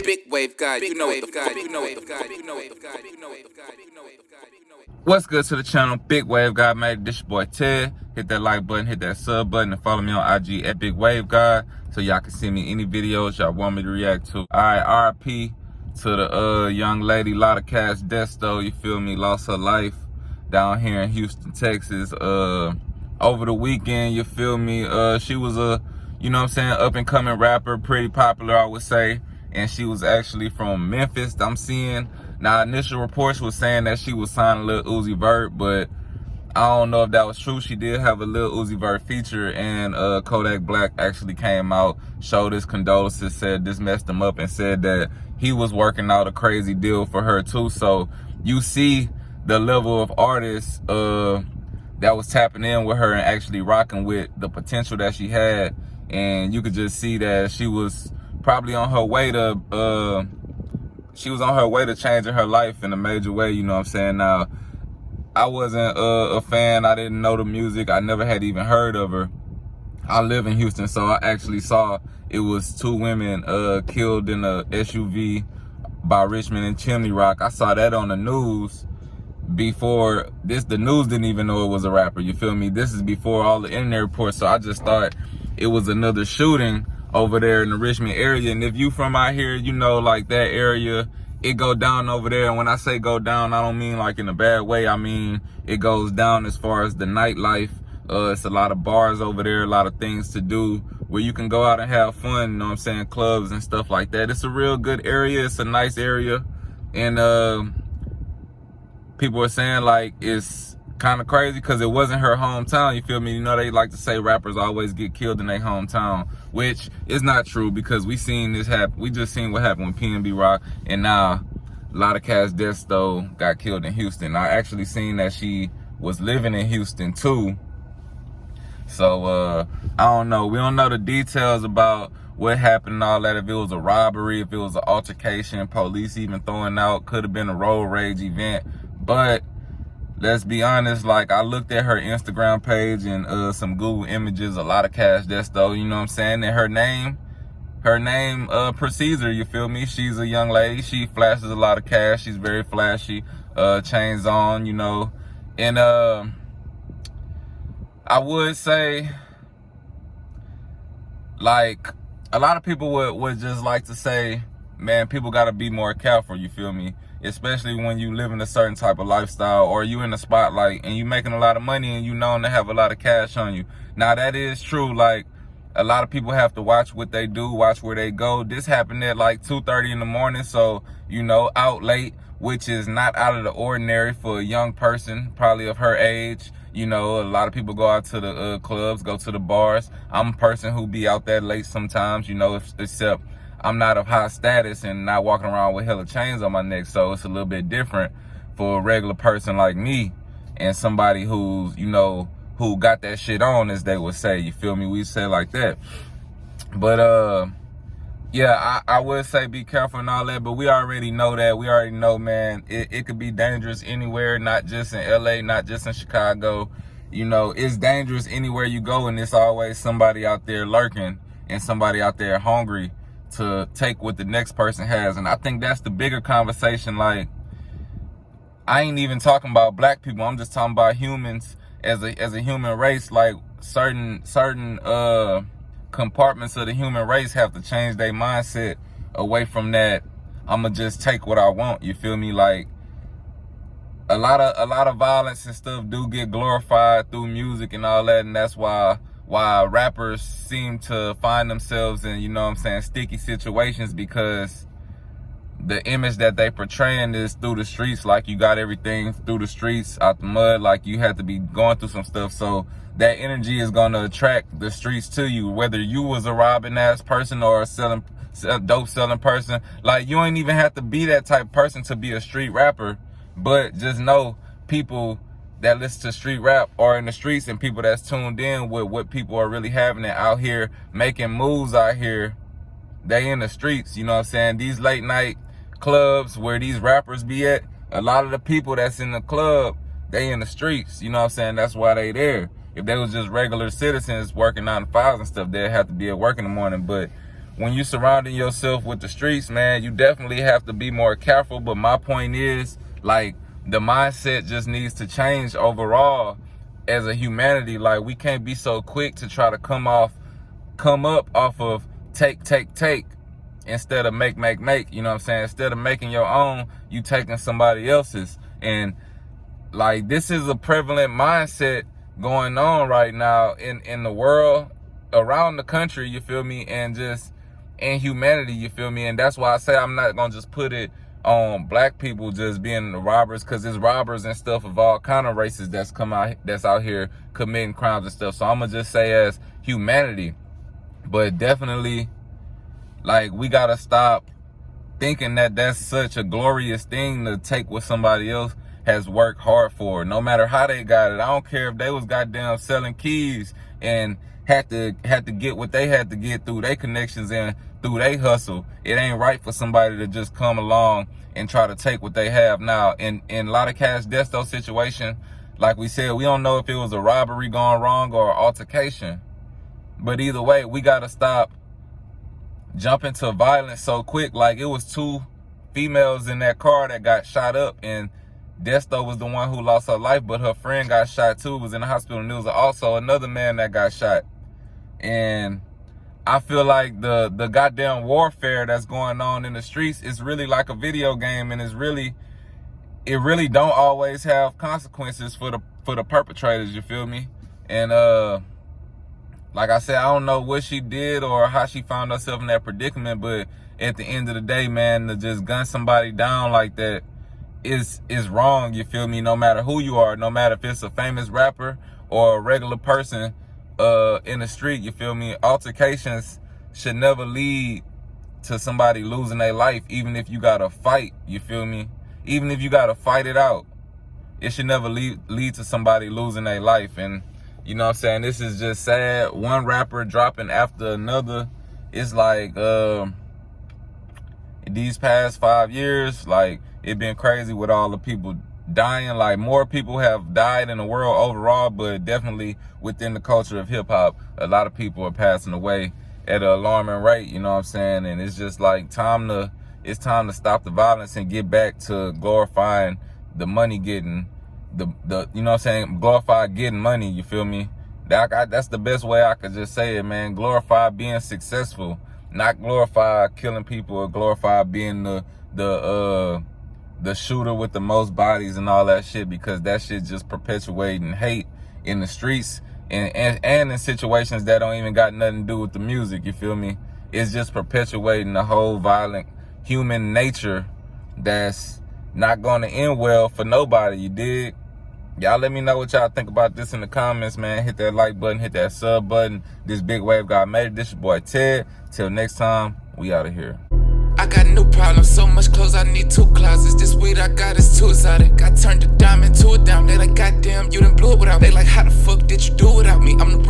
big wave guy. You know what the fuck. You know what the fuck. You know what the fuck. You know what the fuck. You know what the fuck. What's good to the channel? Big Wave Guy, man. This your boy Ted. Hit that like button, hit that sub button, and follow me on IG at Big Wave Guy so y'all can send me any videos y'all want me to react to. Alright, RP to the young lady Lottacash Desto. You feel me? Lost her life down here in Houston, Texas. Over the weekend, you feel me? She was a, you know what I'm saying, up and coming rapper, pretty popular, I would say. And she was actually from Memphis, I'm seeing. Now, initial reports was saying that she was signing Lil Uzi Vert, but I don't know if that was true. She did have a Lil Uzi Vert feature, and Kodak Black actually came out, showed his condolences, said this messed him up, and said that he was working out a crazy deal for her too. So you see the level of artists that was tapping in with her and actually rocking with the potential that she had, and you could just see that she was probably on her way to changing her life in a major way, you know what I'm saying? Now, I wasn't a fan. I didn't know the music. I never had even heard of her. I live in Houston, so I actually saw it was two women killed in a SUV by Richmond and Chimney Rock. I saw that on the news before this. The news didn't even know it was a rapper, you feel me? This is before all the internet reports, so I just thought it was another shooting over there in the Richmond area. And if you from out here, you know, like that area, it go down over there. And when I say go down, I don't mean like in a bad way. I mean it goes down as far as the nightlife. It's a lot of bars over there, a lot of things to do where you can go out and have fun, you know what I'm saying, clubs and stuff like that. It's a real good area. It's a nice area. And people are saying like it's kind of crazy because it wasn't her hometown, you feel me? You know, they like to say rappers always get killed in their hometown, which is not true because we seen this happen. We just seen what happened with PNB Rock, and now Lottacash Desto got killed in Houston. I actually seen that she was living in Houston too. So I don't know. We don't know the details about what happened and all that. If it was a robbery, if it was an altercation, police even throwing out, could have been a road rage event. But let's be honest, like I looked at her Instagram page and some Google images, a lot of Cash Desto, you know what I'm saying? And her name precedes her, you feel me? She's a young lady. She flashes a lot of cash. She's very flashy, chains on, you know. And I would say, like, a lot of people would just like to say, man, people got to be more careful, you feel me? Especially when you live in a certain type of lifestyle, or you in the spotlight and you making a lot of money and you known to have a lot of cash on you. Now that is true. Like, a lot of people have to watch what they do, watch where they go. This happened at like 2:30 in the morning, so, you know, out late, which is not out of the ordinary for a young person, probably of her age. You know, a lot of people go out to the clubs, go to the bars. I'm a person who be out that late sometimes, you know, except I'm not of high status and not walking around with hella chains on my neck, so it's a little bit different for a regular person like me and somebody who's, you know, who got that shit on, as they would say, you feel me? We say like that. But yeah, I would say be careful and all that, but we already know that. We already know, man, it could be dangerous anywhere, not just in LA, not just in Chicago. You know, it's dangerous anywhere you go, and it's always somebody out there lurking and somebody out there hungry to take what the next person has. And I think that's the bigger conversation. Like, I ain't even talking about black people. I'm just talking about humans as a human race. Like, certain compartments of the human race have to change their mindset away from that I'ma just take what I want, you feel me? Like, a lot of violence and stuff do get glorified through music and all that, and that's why rappers seem to find themselves in, you know what I'm saying, sticky situations, because the image that they portraying is through the streets. Like, you got everything through the streets, out the mud, like you had to be going through some stuff. So that energy is gonna attract the streets to you, whether you was a robbing ass person or a dope selling person. Like, you ain't even have to be that type of person to be a street rapper, but just know people that listen to street rap are in the streets, and people that's tuned in with what people are really having it out here, making moves out here, they in the streets, you know what I'm saying? These late night clubs where these rappers be at, a lot of the people that's in the club, they in the streets, you know what I'm saying? That's why they there. If they was just regular citizens working 9 to 5s and stuff, they'd have to be at work in the morning. But when you surrounding yourself with the streets, man, you definitely have to be more careful. But my point is, like, the mindset just needs to change overall as a humanity. Like, we can't be so quick to try to come up off of take instead of make. You know what I'm saying? Instead of making your own, you taking somebody else's. And like, this is a prevalent mindset going on right now in the world, around the country, you feel me, and just in humanity, you feel me. And that's why I say I'm not gonna just put it on black people just being the robbers, because there's robbers and stuff of all kind of races that's out here committing crimes and stuff. So I'm gonna just say as humanity. But definitely, like, we gotta stop thinking that that's such a glorious thing to take what somebody else has worked hard for, no matter how they got it. I don't care if they was goddamn selling keys and had to get what they had to get through their connections and through their hustle. It ain't right for somebody to just come along and try to take what they have. Now, in Lottacash Desto situation, like we said, we don't know if it was a robbery gone wrong or an altercation. But either way, we gotta stop jumping to violence so quick. Like, it was 2 females in that car that got shot up, and Desto was the one who lost her life, but her friend got shot too, was in the hospital, and there was also another man that got shot. And I feel like the goddamn warfare that's going on in the streets is really like a video game, and it really don't always have consequences for the perpetrators, you feel me? And like I said, I don't know what she did or how she found herself in that predicament, but at the end of the day, man, to just gun somebody down like that is wrong, you feel me? No matter who you are, no matter if it's a famous rapper or a regular person in the street, you feel me? Altercations should never lead to somebody losing their life, even if you gotta fight, you feel me? Even if you gotta fight it out, it should never lead to somebody losing their life. And you know what I'm saying? This is just sad. One rapper dropping after another. It's like, these past 5 years, like, it been crazy with all the people dying. Like, more people have died in the world overall, but definitely within the culture of hip hop, a lot of people are passing away at an alarming rate, you know what I'm saying? And it's just like it's time to stop the violence and get back to glorifying the money getting, the you know what I'm saying, glorify getting money, you feel me? That's the best way I could just say it, man. Glorify being successful, not glorify killing people or glorify being the shooter with the most bodies and all that shit, because that shit just perpetuating hate in the streets and in situations that don't even got nothing to do with the music, you feel me? It's just perpetuating the whole violent human nature that's not gonna end well for nobody, you dig? Y'all let me know what y'all think about this in the comments, man. Hit that like button, hit that sub button. This Big Wave God made it. This your boy Ted. Till next time, we out of here. I got no problem, so much clothes I need 2 closets. This weed I got is too exotic. I turned a diamond to a dime. They like, goddamn, you done blew it without me. They like, how the fuck did you do without me? I'm the